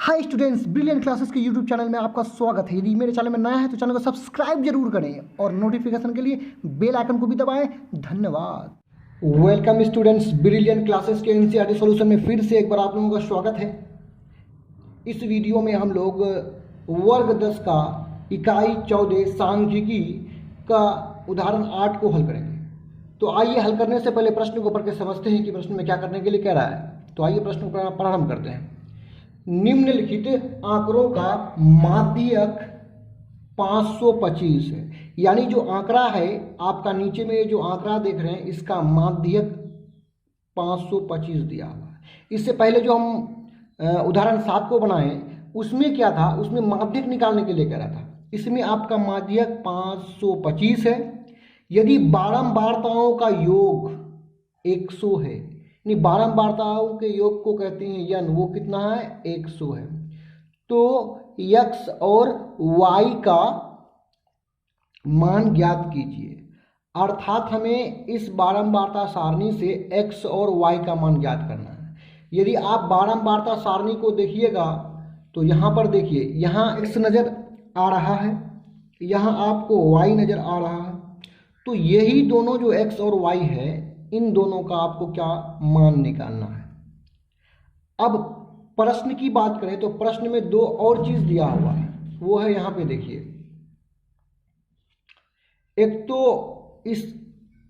Hi students, brilliant classes के YouTube channel में आपका स्वागत है। यदि मेरे चैनल में नया है तो चैनल को सब्सक्राइब जरूर करें और नोटिफिकेशन के लिए बेल आइकन को भी दबाएं। धन्यवाद। वेलकम स्टूडेंट्स, ब्रिलियंट क्लासेस के एनसीईआरटी सॉल्यूशन में फिर से एक बार आप लोगों का स्वागत है। इस वीडियो में हम लोग वर्ग 10 का इकाई 14 सांख्यिकी का उदाहरण 8 को हल करेंगे। तो आइए हल करने से पहले प्रश्न को पढ़ के समझते हैं कि प्रश्न में क्या करने के लिए कह रहा है। तो आइए प्रश्न को प्रारंभ करते हैं। निम्नलिखित आंकड़ों का माध्यक 525 है। यानी जो आंकड़ा है आपका नीचे में जो आंकड़ा देख रहे हैं इसका माध्यक 525 दिया हुआ है। इससे पहले जो हम उदाहरण 7 को बनाए उसमें क्या था, उसमें माध्यक निकालने के लिए कह रहा था। इसमें आपका माध्यक 525 है। यदि बारंबारताओं का योग 100 है, यानी बारंबारताओं के योग को कहते हैं यन, वो कितना है 100 है। तो x और y का मान ज्ञात कीजिए। अर्थात हमें इस बारंबारता सारणी से x और y का मान ज्ञात करना है। यदि आप बारंबारता सारणी को देखिएगा तो यहाँ पर देखिए, यहाँ x नज़र आ रहा है, यहाँ आपको y नज़र आ रहा है। तो यही दोनों जो x और y है, इन दोनों का आपको क्या मान निकालना है। अब प्रश्न की बात करें तो प्रश्न में दो और चीज दिया हुआ है, वो है यहाँ पे देखिए। एक तो इस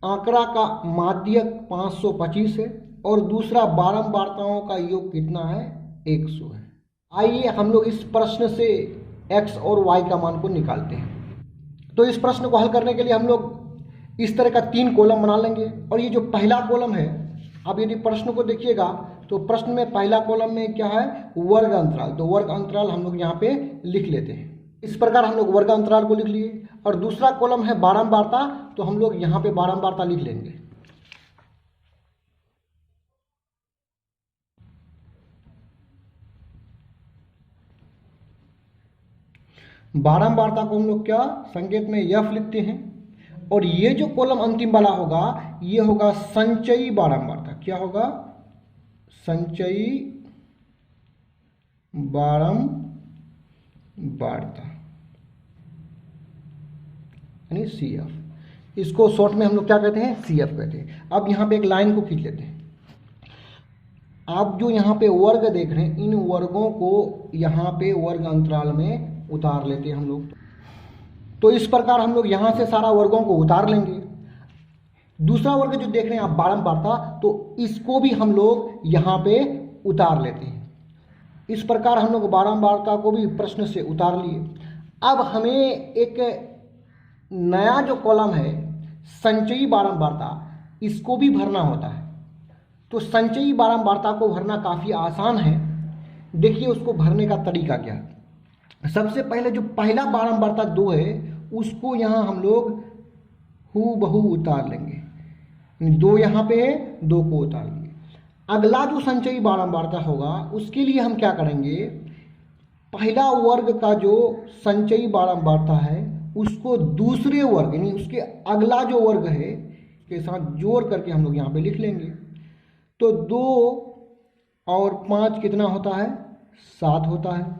आंकड़ा का माध्यक 525 है और दूसरा बारंबारताओं का योग कितना है 100 है। आइए हम लोग इस प्रश्न से x और y का मान को निकालते हैं। तो इस प्रश्न को हल करने के लिए हम लोग इस तरह का 3 कॉलम बना लेंगे। और ये जो पहला कॉलम है, आप यदि प्रश्न को देखिएगा तो प्रश्न में पहला कॉलम में क्या है, वर्ग अंतराल। तो वर्ग अंतराल हम लोग यहाँ पे लिख लेते हैं। इस प्रकार हम लोग वर्ग अंतराल को लिख लिए। और दूसरा कॉलम है बारंबारता, तो हम लोग यहाँ पे बारंबारता लिख लेंगे। बारंबारता को हम लोग क्या संकेत में f लिखते हैं। और ये जो कॉलम अंतिम वाला होगा ये होगा संचयी बारंबारता। क्या होगा, संचयी बारंबारता यानी CF। इसको शॉर्ट में हम लोग क्या कहते हैं, CF कहते हैं। अब यहाँ पे एक लाइन को खींच लेते हैं। आप जो यहाँ पे वर्ग देख रहे हैं, इन वर्गों को यहाँ पे वर्ग अंतराल में उतार लेते हैं हम लोग। तो इस प्रकार हम लोग यहाँ से सारा वर्गों को उतार लेंगे। दूसरा वर्ग जो देख रहे हैं आप बारंबारता, तो इसको भी हम लोग यहाँ पे उतार लेते हैं। इस प्रकार हम लोग बारंबारता को भी प्रश्न से उतार लिए। अब हमें एक नया जो कॉलम है संचयी बारंबारता, इसको भी भरना होता है। तो संचयी बारंबारता को भरना काफ़ी आसान है। देखिए उसको भरने का तरीका क्या है। सबसे पहले जो पहला बारंबारता 2 है उसको यहाँ हम लोग हूबहू उतार लेंगे। 2 यहाँ पे है, 2 को उतार लिए। अगला जो संचयी बारंबारता होगा उसके लिए हम क्या करेंगे, पहला वर्ग का जो संचयी बारंबारता है उसको दूसरे वर्ग यानी उसके अगला जो वर्ग है के साथ जोड़ करके हम लोग यहाँ पे लिख लेंगे। तो 2 और 5 कितना होता है, 7 होता है।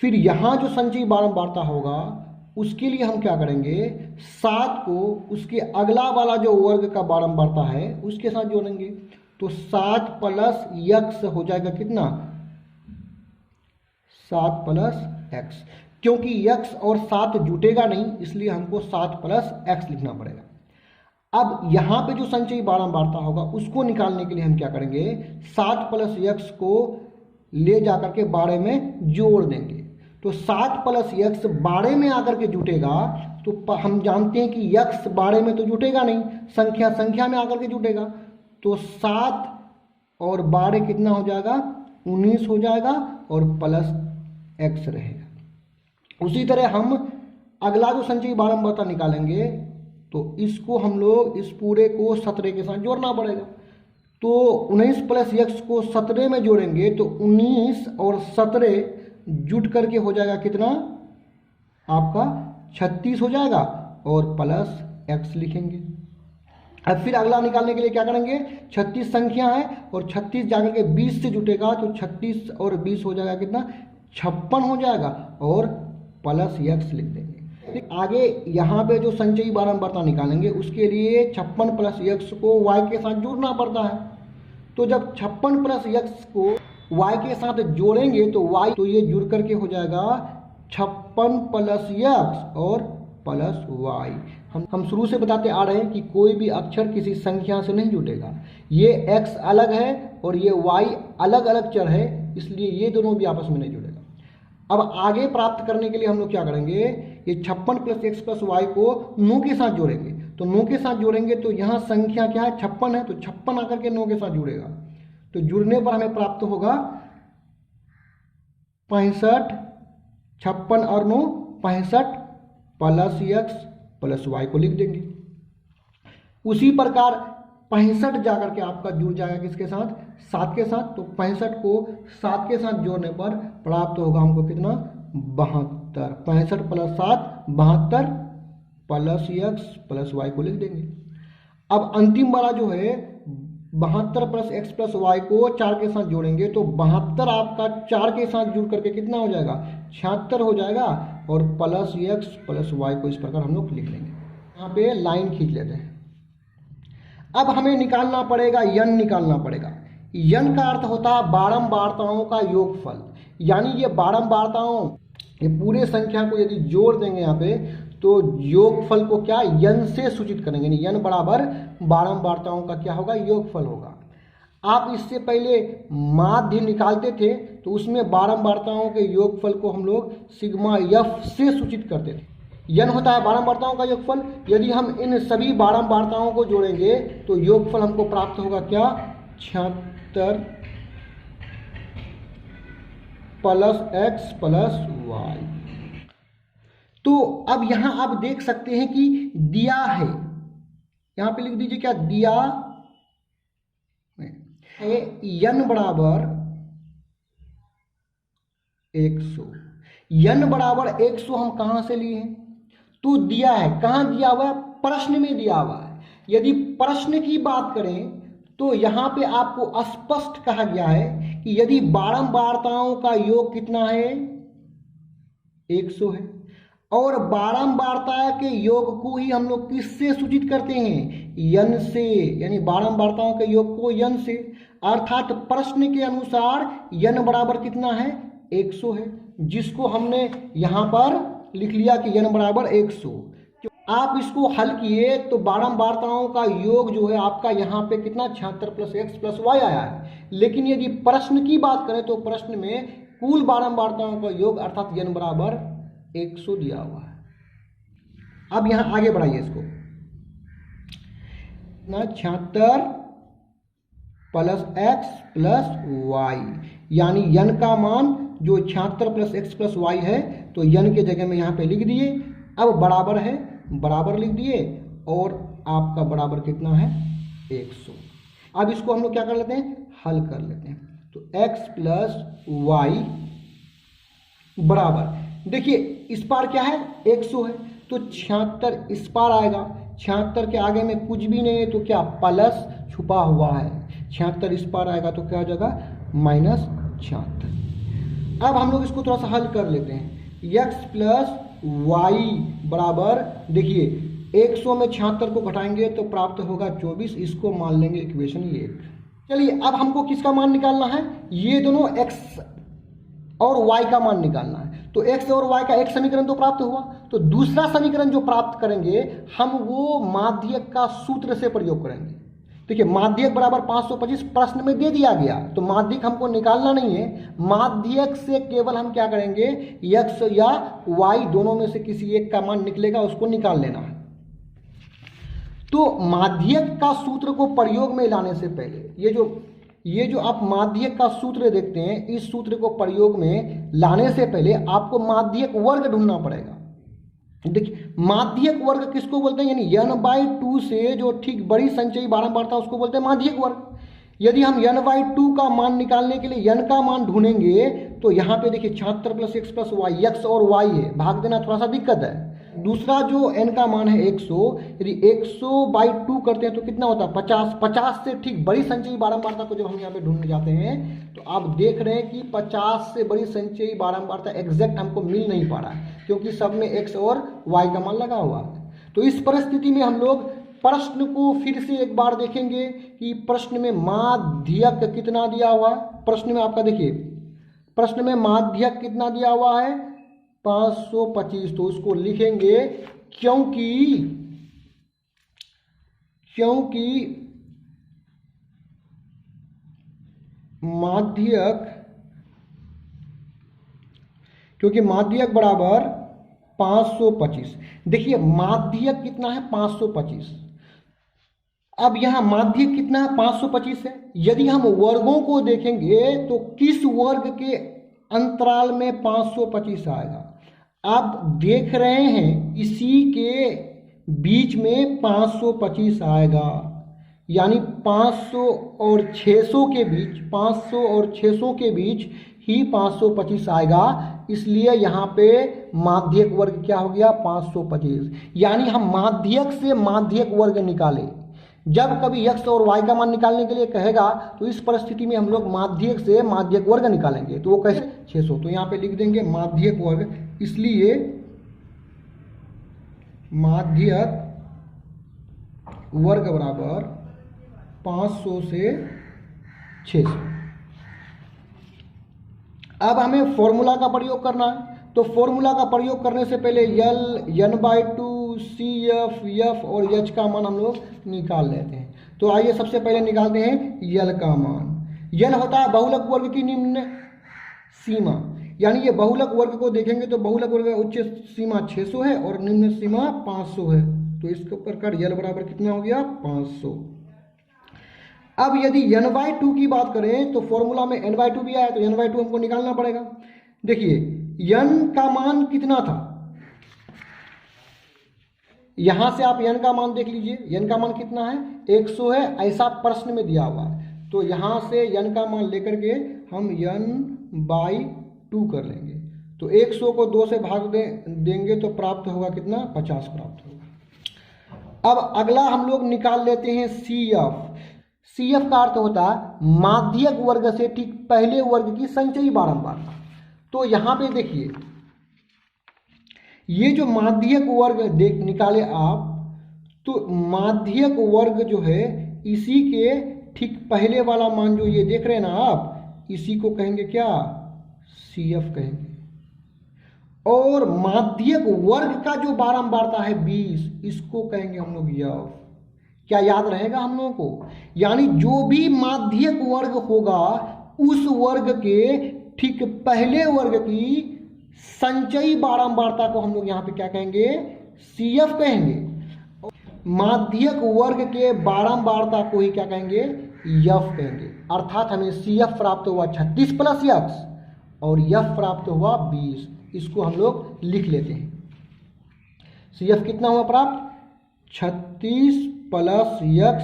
फिर यहाँ जो संचयी बारंबारता होगा उसके लिए हम क्या करेंगे, 7 को उसके अगला वाला जो वर्ग का बारंबारता है उसके साथ जोड़ेंगे। तो 7 प्लस x हो जाएगा कितना, 7 प्लस x। क्योंकि x और 7 जुटेगा नहीं, इसलिए हमको 7 प्लस x लिखना पड़ेगा। अब यहाँ पे जो संचयी बारंबारता होगा उसको निकालने के लिए हम क्या करेंगे, 7 प्लस x को ले जाकर के 12 में जोड़ देंगे। तो 7 प्लस x 12 में आकर के जुटेगा। तो हम जानते हैं कि x 12 में तो जुटेगा नहीं, संख्या में आकर के जुटेगा। तो 7 और 12 कितना हो जाएगा, 19 हो जाएगा और प्लस x रहेगा। उसी तरह हम अगला जो संचयी बारंबारता निकालेंगे तो इसको हम लोग इस पूरे को 17 के साथ जोड़ना पड़ेगा। तो 19 प्लस x को 17 में जोड़ेंगे तो 19 और 17 जुट करके हो जाएगा कितना, आपका 36 हो जाएगा और प्लस x लिखेंगे। अब फिर अगला निकालने के लिए क्या करेंगे, 36 संख्या है और 36 जाकर के 20 से जुटेगा तो 36 और 20 हो जाएगा कितना, 56 हो जाएगा और प्लस x लिख देंगे। आगे यहाँ पे जो संचयी बारंबारता निकालेंगे उसके लिए 56 प्लस x को y के साथ जोड़ना पड़ता है। तो जब 56 प्लस x को y के साथ जोड़ेंगे तो y तो ये जुड़ करके हो जाएगा 56 प्लस x और प्लस y। हम शुरू से बताते आ रहे हैं कि कोई भी अक्षर किसी संख्या से नहीं जुड़ेगा। ये x अलग है और ये y अलग अलग चर है, इसलिए ये दोनों भी आपस में नहीं जुड़ेगा। अब आगे प्राप्त करने के लिए हम लोग क्या करेंगे, ये 56 प्लस x प्लस वाई को 9 के साथ जोड़ेंगे। तो 9 के साथ जोड़ेंगे तो यहाँ संख्या क्या है, 56 है, तो 56 आकर के 9 के साथ जुड़ेगा। तो जुड़ने पर हमें प्राप्त होगा 65, 56 और 9 65 प्लस x प्लस वाई को लिख देंगे। उसी प्रकार 65 जाकर के आपका जुड़ जाएगा किसके साथ, 7 के साथ। तो 65 को 7 के साथ जोड़ने पर प्राप्त होगा हमको कितना, 72। 65 plus 7 72 plus x plus y को लिख देंगे। अब अंतिम वाला जो है 72 प्लस x प्लस वाई को 4 के साथ जोड़ेंगे तो 72 आपका 4 के साथ जुड़ करके कितना हो जाएगा, 76 हो जाएगा और प्लस x प्लस वाई को इस प्रकार हम लोग लिख लेंगे। यहाँ पे लाइन खींच लेते हैं। अब हमें निकालना पड़ेगा यन निकालना पड़ेगा। यन का अर्थ होता है बारंबारताओं का योगफल, यानी ये बारंबारताओं, ये पूरे संख्या को यदि जोड़ देंगे यहाँ पे तो योगफल को क्या यन से सूचित करेंगे, यानी यन बराबर बारंबारताओं का क्या होगा, योगफल होगा। आप इससे पहले माध्य निकालते थे तो उसमें बारंबारताओं के योगफल को हम लोग सिग्मा एफ से सूचित करते थे। यन होता है बारंबारताओं का योगफल। यदि हम इन सभी बारंबारताओं को जोड़ेंगे तो योगफल हमको प्राप्त होगा क्या, 76 प्लस x प्लस वाई। तो अब यहां आप देख सकते हैं कि दिया है, यहां पे लिख दीजिए क्या, दिया है यन बराबर 100। यन बराबर 100 हम कहां से लिए हैं, तो दिया है, कहां दिया हुआ है, प्रश्न में दिया हुआ है। यदि प्रश्न की बात करें तो यहां पे आपको स्पष्ट कहा गया है कि यदि बारंबारताओं का योग कितना है, 100 है, और बारंबारता के योग को ही हम लोग किससे सूचित करते हैं, यन से, यानी बारंबारताओं के योग को यन से। अर्थात प्रश्न के अनुसार यन बराबर कितना है, 100 है, जिसको हमने यहां पर लिख लिया कि यन बराबर 100। आप इसको हल किए तो बारंबारताओं का योग जो है आपका यहाँ पे कितना, 76 प्लस x प्लस वाई आया है। लेकिन यदि प्रश्न की बात करें तो प्रश्न में कुल बारंबारताओं का योग अर्थात यन बराबर 100 दिया हुआ है। अब यहाँ आगे बढ़ाइए इसको, 76 प्लस x प्लस वाई, यानी यन का मान जो 76 प्लस x प्लस वाई है तो यन के जगह में यहाँ पे लिख दिए। अब बराबर है, बराबर लिख दिए और आपका बराबर कितना है, 100। अब इसको हम लोग क्या कर लेते हैं, हल कर लेते हैं। तो x प्लस वाई बराबर, देखिए इस पार क्या है, 100 है, तो 76 इस पार आएगा, 76 के आगे में कुछ भी नहीं है तो क्या, प्लस छुपा हुआ है, 76 इस पार आएगा तो क्या हो जाएगा, माइनस 76। अब हम लोग इसको थोड़ा सा हल कर लेते हैं। x प्लस वाई बराबर, देखिए 100 में 76 को घटाएंगे तो प्राप्त होगा 24, इसको मान लेंगे इक्वेशन 1। चलिए अब हमको किसका मान निकालना है, ये दोनों x और y का मान निकालना है। तो x और y का एक समीकरण तो प्राप्त हुआ, तो दूसरा समीकरण जो प्राप्त करेंगे हम वो माध्यक का सूत्र से प्रयोग करेंगे। देखिए माध्यक बराबर 525 प्रश्न में दे दिया गया, तो माध्यक हमको निकालना नहीं है, माध्यक से केवल हम क्या करेंगे, x या y दोनों में से किसी एक का मान निकलेगा उसको निकाल लेना है। तो माध्यक का सूत्र को प्रयोग में लाने से पहले ये जो आप माध्यक का सूत्र देखते हैं, इस सूत्र को प्रयोग में लाने से पहले आपको माध्यक वर्ग ढूंढना पड़ेगा। देखिए माध्यक वर्ग किसको बोलते हैं, यानी n/2 से जो ठीक बड़ी संचयी बारंबारता उसको बोलते हैं माध्यक वर्ग। यदि हम n/2 का मान निकालने के लिए n का मान ढूंढेंगे तो यहाँ पे देखिए 76 plus x plus y, x और y है, भाग देना थोड़ा सा दिक्कत है। दूसरा जो n का मान है 100, यदि 100/2 करते हैं तो कितना होता है 50। 50 से ठीक बड़ी संचयी बारंबारता को जब हम यहाँ पे ढूंढने जाते हैं तो आप देख रहे हैं कि 50 से बड़ी संचयी बारंबारता एग्जैक्ट हमको मिल नहीं पा रहा है, क्योंकि सब में x और y का मान लगा हुआ है। तो इस परिस्थिति में हम लोग प्रश्न को फिर से एक बार देखेंगे कि प्रश्न में माध्यक कितना दिया हुआ है। प्रश्न में आपका देखिए, प्रश्न में माध्यक kiतना दिया हुआ है 525। तो उसको लिखेंगे क्योंकि माध्यक बराबर 525। देखिए माध्यक कितना है 525। अब यहां माध्यक कितना है 525 है। यदि हम वर्गों को देखेंगे तो किस वर्ग के अंतराल में 525 आएगा। आप देख रहे हैं इसी के बीच में 525 आएगा, यानी 500 और 600 के बीच, 500 और 600 के बीच ही 525 आएगा। इसलिए यहाँ पे माध्यक वर्ग क्या हो गया 525। यानी हम माध्यक से माध्यक वर्ग निकाले। जब कभी x और y का मान निकालने के लिए कहेगा तो इस परिस्थिति में हम लोग माध्यक से माध्यक वर्ग निकालेंगे। तो वो कैसे 600। तो यहाँ पे लिख देंगे माध्यक वर्ग, इसलिए माध्यक वर्ग बराबर 500 से 600। अब हमें फॉर्मूला का प्रयोग करना है। तो फॉर्मूला का प्रयोग करने से पहले n/2 CF F और H का मान हम लोग निकाल लेते हैं। तो आइए सबसे पहले निकालते हैं L का मान। L होता है बहुलक वर्ग की निम्न सीमा, यानी ये बहुलक वर्ग को देखेंगे तो बहुलक वर्ग उच्च सीमा 600 है और निम्न सीमा 500 है। तो इसके प्रकार L बराबर कितना हो गया 500। अब यदि n/2 की बात करें तो फॉर्मूला में n/2 भी आया, तो n/2 हमको निकालना पड़ेगा। देखिए n का मान कितना था, यहां से आप n का मान देख लीजिए। n का मान कितना है 100 है, ऐसा प्रश्न में दिया हुआ है। तो यहां से n का मान लेकर के हम n/2 कर लेंगे। तो 100 को 2 से भाग देंगे तो प्राप्त होगा कितना 50 प्राप्त होगा। अब अगला हम लोग निकाल लेते हैं CF। CF का अर्थ होता है माध्यक वर्ग से ठीक पहले वर्ग की संचयी बारंबारता। तो यहां पे देखिए ये जो माध्यक वर्ग निकाले आप, तो माध्यक वर्ग जो है इसी के ठीक पहले वाला मान जो ये देख रहे हैं ना आप, इसी को कहेंगे क्या CF कहेंगे। और माध्यक वर्ग का जो बारंबारता है 20, इसको कहेंगे हम लोग F। क्या याद रहेगा हम लोगों को, यानी जो भी माध्यक वर्ग होगा उस वर्ग के ठीक पहले वर्ग की संचयी बारंबारता को हम लोग यहाँ पे क्या कहेंगे CF कहेंगे। माध्यक वर्ग के बारंबारता को ही क्या कहेंगे F कहेंगे। अर्थात हमें CF प्राप्त हुआ 36 + X और F प्राप्त हुआ 20। इसको हम लोग लिख लेते हैं। CF कितना हुआ प्राप्त 36 + X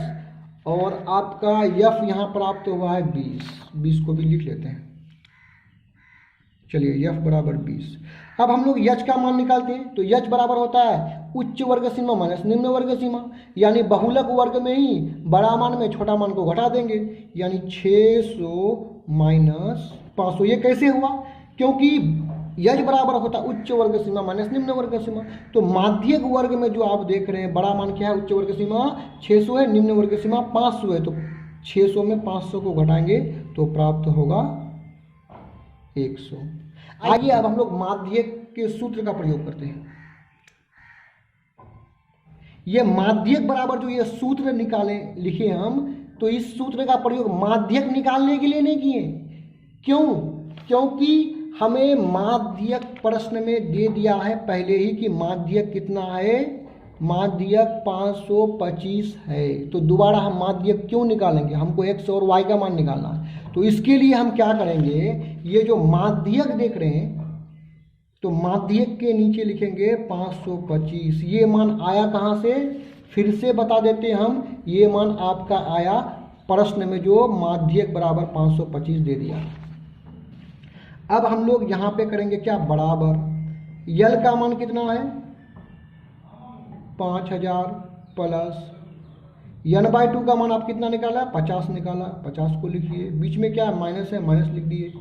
और आपका F यहाँ प्राप्त हुआ है 20। 20 को भी लिख लेते हैं। चलिए F बराबर 20। अब हम लोग H का मान निकालते हैं। तो H बराबर होता है उच्च वर्ग सीमा माइनस निम्न वर्ग सीमा, यानी बहुलक वर्ग में ही बड़ा मान में छोटा मान को घटा देंगे, यानी 600 - 500। ये कैसे हुआ, क्योंकि H बराबर होता है उच्च वर्ग सीमा माइनस निम्न वर्ग सीमा। तो माध्यक वर्ग में जो आप देख रहे हैं बड़ा मान क्या है, उच्च वर्ग सीमा 600 है, निम्न वर्ग सीमा 500 है। तो 600 में 500 को घटाएंगे तो प्राप्त होगा 100। आइए अब हम लोग माध्यक के सूत्र का प्रयोग करते हैं। ये माध्यक बराबर जो ये सूत्र निकाले लिखे हम, तो इस सूत्र का प्रयोग माध्यक निकालने के लिए नहीं किए। क्यों, क्योंकि हमें माध्यक प्रश्न में दे दिया है पहले ही कि माध्यक कितना है, माध्यक 525 है। तो दोबारा हम माध्यक क्यों निकालेंगे, हमको x और y का मान निकालना है। तो इसके लिए हम क्या करेंगे, ये जो माध्यक देख रहे हैं तो माध्यक के नीचे लिखेंगे 525। ये मान आया कहाँ से, फिर से बता देते हम, ये मान आपका आया प्रश्न में जो माध्यक बराबर 525 दे दिया। अब हम लोग यहाँ पे करेंगे क्या बराबर, L का मान कितना है 5000 प्लस n/2 का मान आप कितना निकाला, 50 निकाला, 50 को लिखिए, बीच में क्या है माइनस लिख दिए।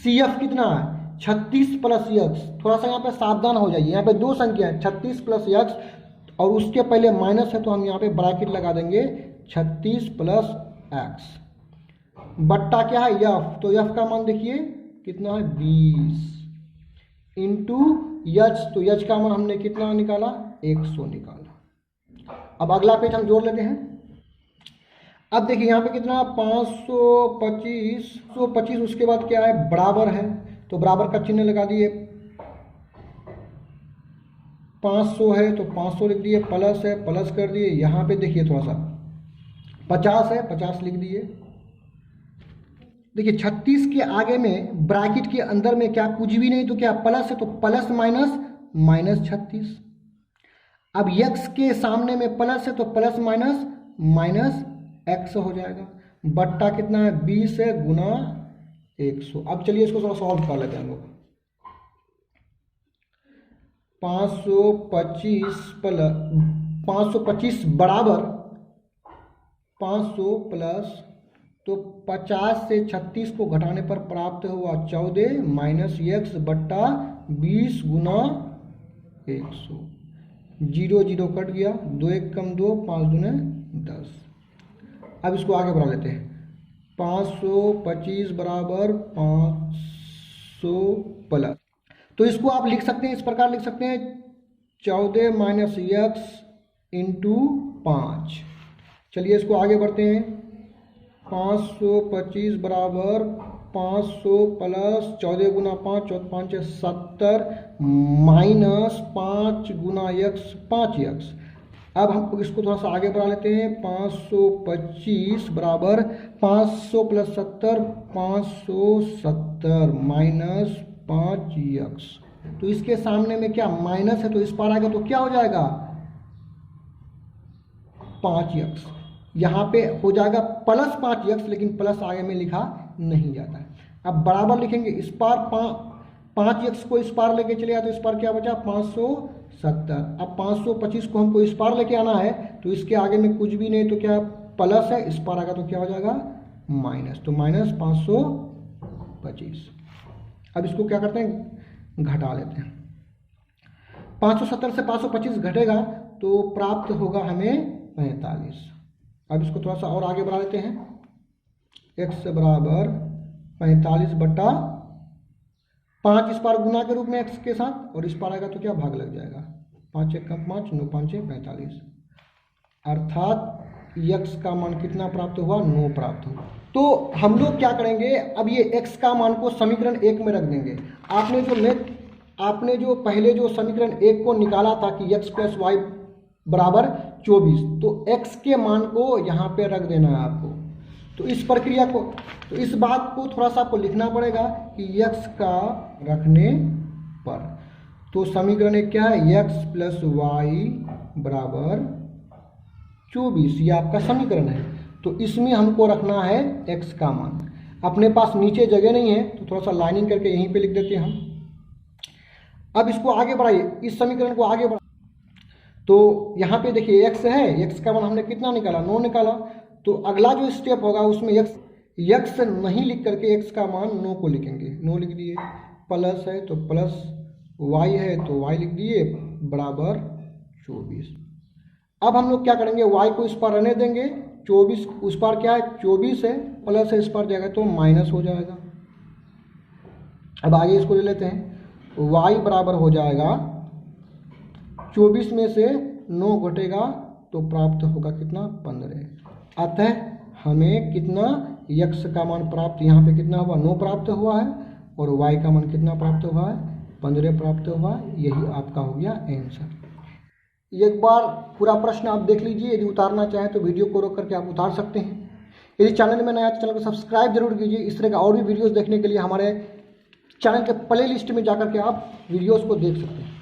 CF कितना है 36 प्लस x, थोड़ा सा यहाँ पे सावधान हो जाइए, यहाँ पे दो संख्या है 36 प्लस x और उसके पहले माइनस है तो हम यहाँ पे ब्रैकेट लगा देंगे 36 प्लस x बट्टा क्या है f, तो f का मान देखिए कितना है 20 इंटू h, तो h का मान हमने कितना निकाला 100 निकाला। अब अगला पेज हम जोड़ लेते हैं। अब देखिए यहाँ पे कितना 525 उसके बाद क्या है बराबर है, तो बराबर का चिन्ह लगा दिए, 500 है तो 500 लिख दिए, प्लस है प्लस कर दिए, यहाँ पे देखिए थोड़ा सा 50 है 50 लिख दिए। देखिए 36 के आगे में ब्रैकेट के अंदर में क्या कुछ भी नहीं तो क्या प्लस है, तो प्लस माइनस माइनस 36। अब x के सामने में प्लस है तो प्लस माइनस माइनस x हो जाएगा, बट्टा कितना है 20 है गुना 100। अब चलिए इसको थोड़ा सॉल्व कर लेते हैं हम लोग। 525 बराबर 500 प्लस, तो 50 से 36 को घटाने पर प्राप्त हुआ 14 माइनस x बट्टा 20 गुना 100। 0 0 कट गया, 2 1 कम 2, 5 दूने 10। अब इसको आगे बढ़ा लेते हैं। 525 बराबर 500 प्लस, तो इसको आप लिख सकते हैं, इस प्रकार लिख सकते हैं 14 माइनस x इंटू 5। चलिए इसको आगे बढ़ते हैं। 525 बराबर 500 प्लस 14 गुना 5, 14 5 70 माइनस 5 गुना x 5x। अब हम इसको थोड़ा सा आगे बढ़ा लेते हैं। 525 बराबर 500 प्लस 70 570 माइनस 5x, तो इसके सामने में क्या माइनस है तो इस पार आएगा तो क्या हो जाएगा 5x, यहाँ पे हो जाएगा प्लस 5x, लेकिन प्लस आगे में लिखा नहीं जाता है। अब बराबर लिखेंगे, इस पार 5x को इस पार लेके चले आए तो इस पार क्या बचा 570। अब 525 को हमको इस पार लेके आना है तो इसके आगे में कुछ भी नहीं तो क्या प्लस है, इस पार आएगा तो क्या हो जाएगा माइनस, तो माइनस 525। अब इसको क्या करते हैं घटा लेते हैं। 570 से 525 घटेगा तो प्राप्त होगा हमें 45। अब इसको थोड़ा सा और आगे बढ़ा देते हैं। x बराबर 45 बट्टा 5 इस पार गुना के रूप में x के साथ, और इस पार आएगा तो क्या भाग लग जाएगा, 5 1 कम 5 9 5 45, अर्थात x का मान कितना प्राप्त हुआ 9 प्राप्त हुआ। तो हम लोग क्या करेंगे, अब ये x का मान को समीकरण 1 में रख देंगे। आपने जो पहले जो समीकरण 1 को निकाला था कि x प्लस वाई बराबर 24, तो x के मान को यहाँ पे रख देना है आपको। तो इस प्रक्रिया को, तो इस बात को थोड़ा सा आपको लिखना पड़ेगा कि x का रखने पर, तो समीकरण 1 क्या है x प्लस वाई बराबर 24, ये आपका समीकरण है। तो इसमें हमको रखना है x का मान। अपने पास नीचे जगह नहीं है तो थोड़ा सा लाइनिंग करके यहीं पे लिख देते हैं हम। अब इसको आगे बढ़ाइए, इस समीकरण को आगे बढ़ा, तो यहाँ पे देखिए x है, x का मान हमने कितना निकाला 9 निकाला, तो अगला जो स्टेप होगा उसमें x नहीं लिख करके x का मान 9 को लिखेंगे, 9 लिख दिए, प्लस है तो प्लस, y है तो y लिख दिए बराबर 24। अब हम लोग क्या करेंगे, y को इस पार रहने देंगे, 24 उस पार क्या है 24 है, प्लस है इस पार जाएगा तो माइनस हो जाएगा। अब आगे इसको ले लेते हैं, y बराबर हो जाएगा 24 में से 9 घटेगा तो प्राप्त होगा कितना 15। अतः हमें कितना x का मान प्राप्त, यहाँ पे कितना हुआ 9 प्राप्त हुआ है, और y का मान कितना प्राप्त हुआ है 15 प्राप्त हुआ है। यही आपका हो गया आंसर। एक बार पूरा प्रश्न आप देख लीजिए, यदि उतारना चाहें तो वीडियो को रोक करके आप उतार सकते हैं। यदि चैनल में नया तो चैनल को सब्सक्राइब जरूर कीजिए। इस तरह का और भी वीडियोस देखने के लिए हमारे चैनल के प्ले लिस्ट में जाकर के आप वीडियोस को देख सकते हैं।